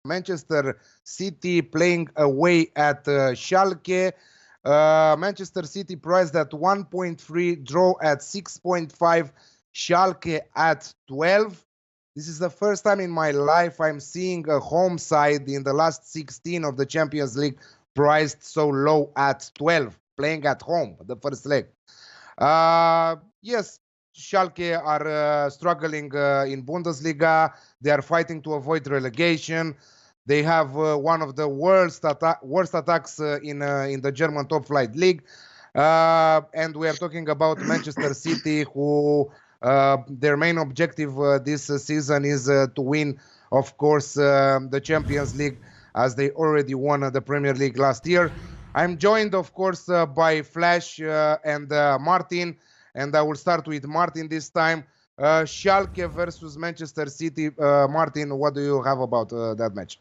Manchester City playing away at Schalke. Manchester City priced at 1.3, draw at 6.5, Schalke at 12. This is the first time in my life I'm seeing a home side in the last 16 of the Champions League priced so low at 12, playing at home, the first leg. Yes, Schalke are struggling in Bundesliga. They are fighting to avoid relegation. They have one of the worst attacks in the German top flight league. And we are talking about Manchester City, who their main objective this season is to win, of course, the Champions League, as they already won the Premier League last year. I'm joined, of course, by Flash and Martin, and I will start with Martin this time. Schalke versus Manchester City. Martin, what do you have about that match?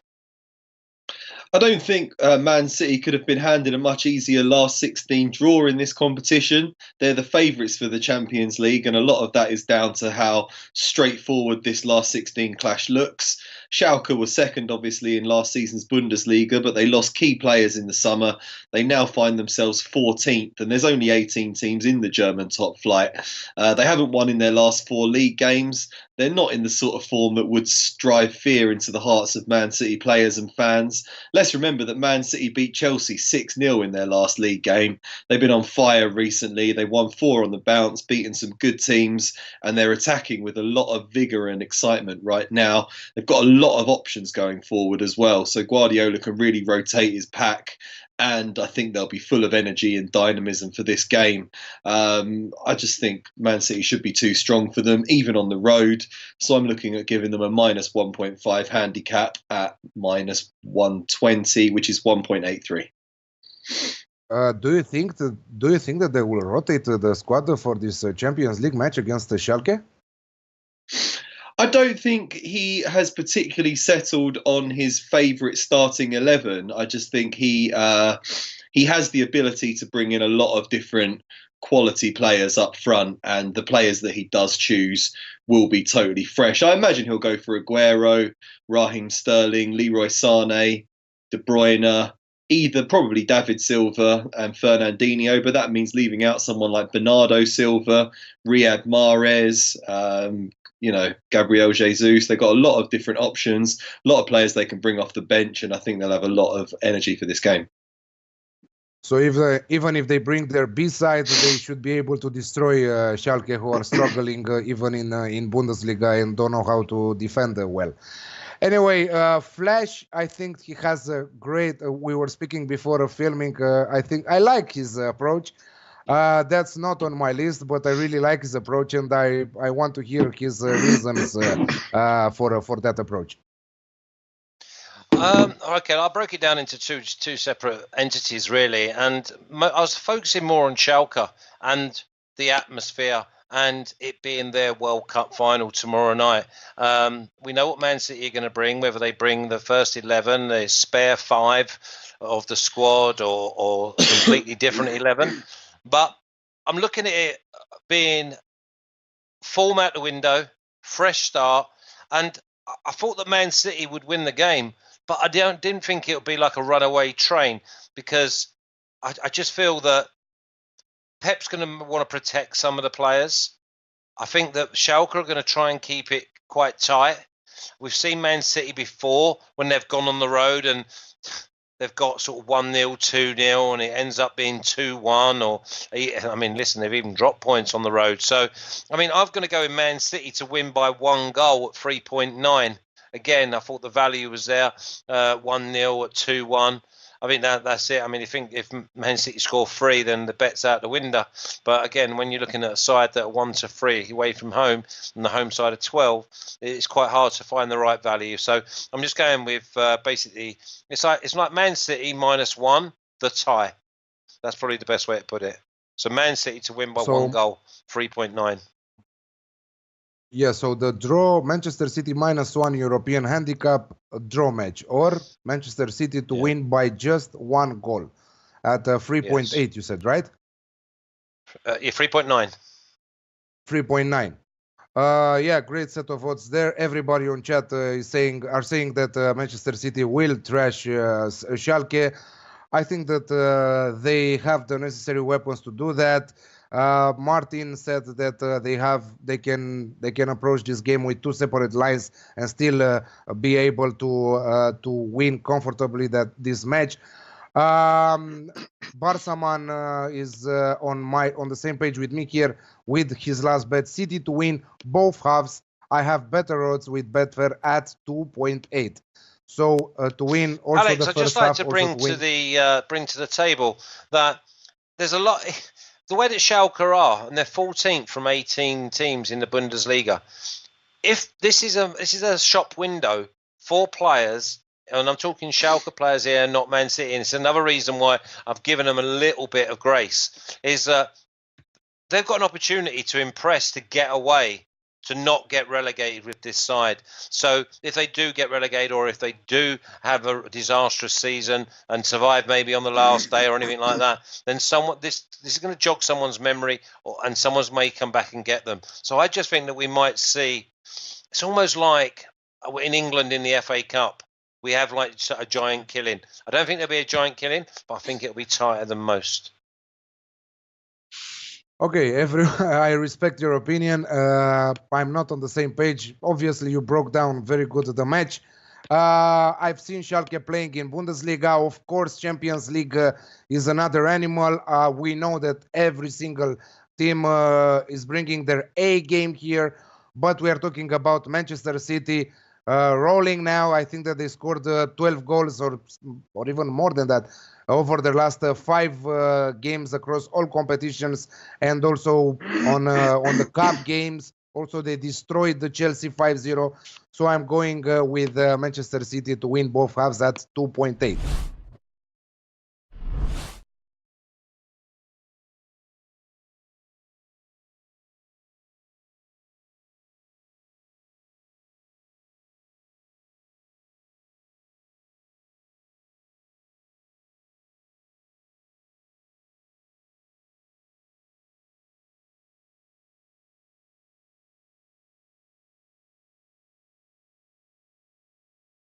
I don't think Man City could have been handed a much easier last 16 draw in this competition. They're the favourites for the Champions League, and a lot of that is down to how straightforward this last 16 clash looks. Schalke was second, obviously, in last season's Bundesliga, but they lost key players in the summer. They now find themselves 14th, and there's only 18 teams in the German top flight. They haven't won in their last 4 league games. They're not in the sort of form that would drive fear into the hearts of Man City players and fans. Let's remember that Man City beat Chelsea 6-0 in their last league game. They've been on fire recently. They won 4 on the bounce, beaten some good teams, and they're attacking with a lot of vigour and excitement right now. They've got a lot of options going forward as well, so Guardiola can really rotate his pack, and I think they'll be full of energy and dynamism for this game. I just think Man City should be too strong for them, even on the road. So I'm looking at giving them a minus 1.5 handicap at minus 120, which is 1.83. Do you think that they will rotate the squad for this Champions League match against Schalke? I don't think he has particularly settled on his favourite starting 11. I just think he has the ability to bring in a lot of different quality players up front, and the players that he does choose will be totally fresh. I imagine he'll go for Aguero, Raheem Sterling, Leroy Sané, De Bruyne, either probably David Silva and Fernandinho, but that means leaving out someone like Bernardo Silva, Riyad Mahrez, Gabriel Jesus. They've got a lot of different options, a lot of players they can bring off the bench, and I think they'll have a lot of energy for this game. So even if they bring their B side, they should be able to destroy Schalke, who are struggling even in Bundesliga and don't know how to defend well. Anyway, Flash, I think he has a great. We were speaking before filming. I think I like his approach. That's not on my list, but I really like his approach, and I want to hear his reasons for that approach. Okay, I broke it down into two separate entities, really, and I was focusing more on Schalke and the atmosphere and it being their World Cup final tomorrow night. We know what Man City are going to bring, whether they bring the first 11, the spare 5 of the squad, or a completely different 11. But I'm looking at it being form out the window, fresh start, and I thought that Man City would win the game, but I didn't think it would be like a runaway train, because I just feel that Pep's going to want to protect some of the players. I think that Schalke are going to try and keep it quite tight. We've seen Man City before when they've gone on the road and they've got sort of 1-0, 2-0, and it ends up being 2-1. Or, I mean, listen, they've even dropped points on the road. So, I mean, I'm going to go in Man City to win by 1 goal at 3.9. Again, I thought the value was there, 1-0 at 2-1. I think that's it. I mean, if Man City score 3, then the bet's out the window. But again, when you're looking at a side that are 1-3 away from home and the home side of 12, it's quite hard to find the right value. So I'm just going with basically it's like Man City -1, the tie. That's probably the best way to put it. So Man City to win by 1 goal, 3.9. Yeah, so the draw, Manchester City -1 European handicap draw match, or Manchester City to win by just 1 goal at 3.8, yes. You said, right? Yeah, 3.9. 3.9. Yeah, great set of odds there. Everybody on chat are saying that Manchester City will trash Schalke. I think that they have the necessary weapons to do that. Martin said that they can approach this game with 2 separate lines and still be able to win comfortably this match. Barsaman is on the same page with me here with his last bet. City to win both halves. I have better odds with Betfair at 2.8. So to win also Alex, the I'd first just like half, to also bring to win. bring to the table that there's a lot. The way that Schalke are, and they're 14th from 18 teams in the Bundesliga. If this is a shop window for players, and I'm talking Schalke players here, not Man City, and it's another reason why I've given them a little bit of grace, is that they've got an opportunity to impress, to get away, to not get relegated with this side. So if they do get relegated, or if they do have a disastrous season and survive maybe on the last day or anything like that, then this is going to jog someone's memory, and someone's may come back and get them. So I just think that we might see, it's almost like in England in the FA Cup, we have like a giant killing. I don't think there'll be a giant killing, but I think it'll be tighter than most. Okay, I respect your opinion. I'm not on the same page. Obviously, you broke down very good the match. I've seen Schalke playing in Bundesliga. Of course, Champions League is another animal. We know that every single team is bringing their A game here, but we are talking about Manchester City rolling now. I think that they scored 12 goals or even more than that over the last 5 games across all competitions, and also on the cup games. Also, they destroyed the Chelsea 5-0. So I'm going with Manchester City to win both halves at 2.8.